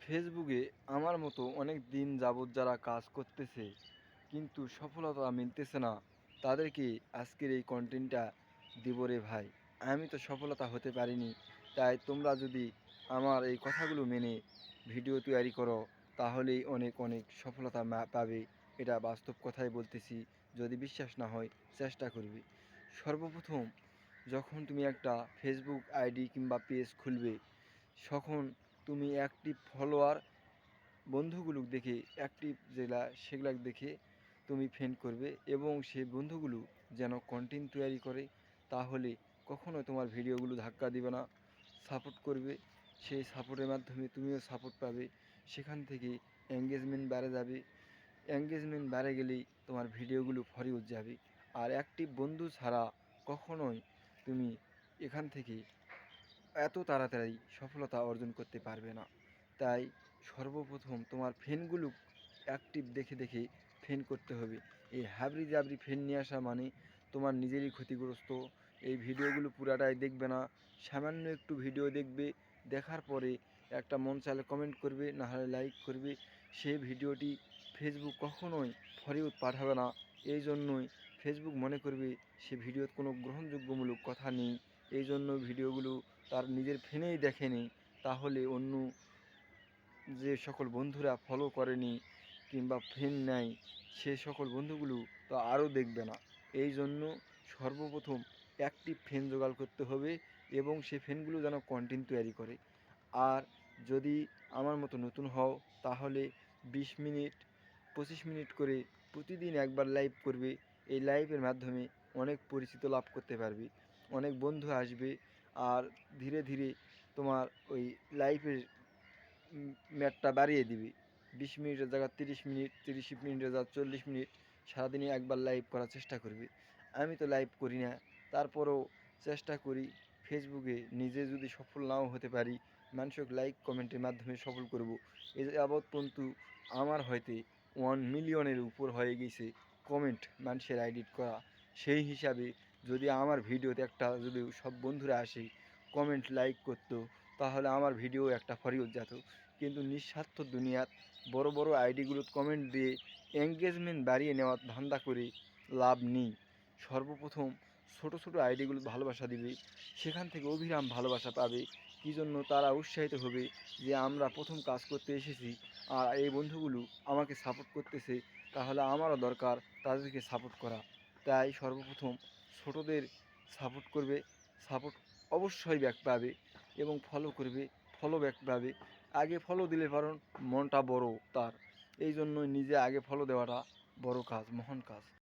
ফেসবুকে আমার মতো অনেক দিন যাবৎ যারা কাজ করতেছে কিন্তু সফলতা মিলতেছে না, তাদেরকে আজকের এই কন্টেন্টটা দিব রে ভাই। আমি তো সফলতা হতে পারিনি, তাই তোমরা যদি আমার এই কথাগুলো মেনে ভিডিও তৈরি করো তাহলেই অনেক অনেক সফলতা পাবে। এটা বাস্তব কথাই বলতেছি। যদি বিশ্বাস না হয় চেষ্টা করবে। সর্বপ্রথম যখন তুমি একটা ফেসবুক আইডি কিংবা পেজ খুলবে, তখন তুমি অ্যাক্টিভ ফলোয়ার বন্ধুগুলো দেখে, অ্যাক্টিভ যেগুলা সেগুলা দেখে তুমি ফ্রেন্ড করবে এবং সেই বন্ধুগুলো যেন কন্টেন্ট তৈরি করে, তাহলে কখনো তোমার ভিডিওগুলো ধাক্কা দিবে না, সাপোর্ট করবে। সেই সাপোর্টের মাধ্যমে তুমিও সাপোর্ট পাবে। সেখান থেকে এঙ্গেজমেন্ট বেড়ে যাবে। এঙ্গেজমেন্ট বেড়ে গেলেই তোমার ভিডিওগুলো ফরিউজ যাবে। আর অ্যাক্টিভ বন্ধু ছাড়া কখনোই তুমি এখান থেকে এত তাড়াতাড়ি সফলতা অর্জন করতে পারবে না। তাই সর্বপ্রথম তোমার ফ্রেন্ডগুলো অ্যাক্টিভ দেখে দেখে ফ্রেন্ড করতে হবে। এই হাবড়ি জাবড়ি ফ্রেন্ড নিয়ে আসা মানে তোমার নিজেরই ক্ষতিগ্রস্ত। এই ভিডিওগুলো পুরাটাই দেখবে না, সামান্য একটু ভিডিও দেখবে, দেখার পরে একটা মন চাইলে কমেন্ট করবে, না হলে লাইক করবে। সেই ভিডিওটি ফেসবুক কখনোই ফরিউদ পাঠাবে না। এই জন্যই ফেসবুক মনে করবে সে ভিডিওতে কোনো গ্রহণযোগ্যমূলক কথা নেই। এই জন্য ভিডিওগুলো তার নিজের ফ্রেন্ডেই দেখেনি, তাহলে অন্য যে সকল বন্ধুরা ফলো করেনি কিংবা ফ্রেন্ড নেয় সে সকল বন্ধুগুলো তো আরও দেখবে না। এই জন্য সর্বপ্রথম অ্যাক্টিভ ফ্রেন্ড জোগাড় করতে হবে এবং সেই ফ্রেন্ডগুলো যেন কন্টেন্ট তৈরি করে। আর যদি আমার মতো নতুন হও তাহলে 20 মিনিট 25 মিনিট করে প্রতিদিন একবার লাইভ করবে। এই লাইভের মাধ্যমে অনেক পরিচিত লাভ করতে পারবে, অনেক বন্ধু আসবে। আর ধীরে ধীরে তোমার ওই লাইফের ম্যাটটা বাড়িয়ে দিবি। 20 মিনিটের জায়গা 30 মিনিট, 30 মিনিটের জায়গা 40 মিনিট সারাদিনে একবার লাইভ করার চেষ্টা করবি। আমি তো লাইভ করি না, তারপরেও চেষ্টা করি ফেসবুকে। নিজে যদি সফল নাও হতে পারি, মানুষকে লাইক কমেন্টের মাধ্যমে সফল করব। এ যাবৎ পর্যন্ত আমার হয়তো 1 মিলিয়নের উপর হয়ে গেছে কমেন্ট মানুষের এডিট করা। সেই হিসাবে যদি আমার ভিডিওতে একটা যদি সব বন্ধুরা আসে কমেন্ট লাইক করতো, তাহলে আমার ভিডিও একটা ফরিউজ যেত। কিন্তু নিঃস্বার্থ দুনিয়াত বড় বড় আইডিগুলো কমেন্ট দিয়ে এঙ্গেজমেন্ট বাড়িয়ে নেওয়ার ধান্দা করে লাভ নেই। সর্বপ্রথম ছোট ছোট আইডিগুলো ভালোবাসা দিবে, সেখান থেকে অবিরাম ভালোবাসা পাবে। কী জন্য? তারা উৎসাহিত হবে যে আমরা প্রথম কাজ করতে এসেছি আর এই বন্ধুগুলো আমাকে সাপোর্ট করতেছে, তাহলে আমারও দরকার তাদেরকে সাপোর্ট করা। তাই সর্বপ্রথম ছোটদের সাপোর্ট করবে, সাপোর্ট অবশ্যই ব্যাক পাবে এবং ফলো করবে, ফলো ব্যাক পাবে। আগে ফলো দিলে কারণ মনটা বড় তার, এই জন্যই নিজে আগে ফলো দেওয়াটা বড় কাজ, মহান কাজ।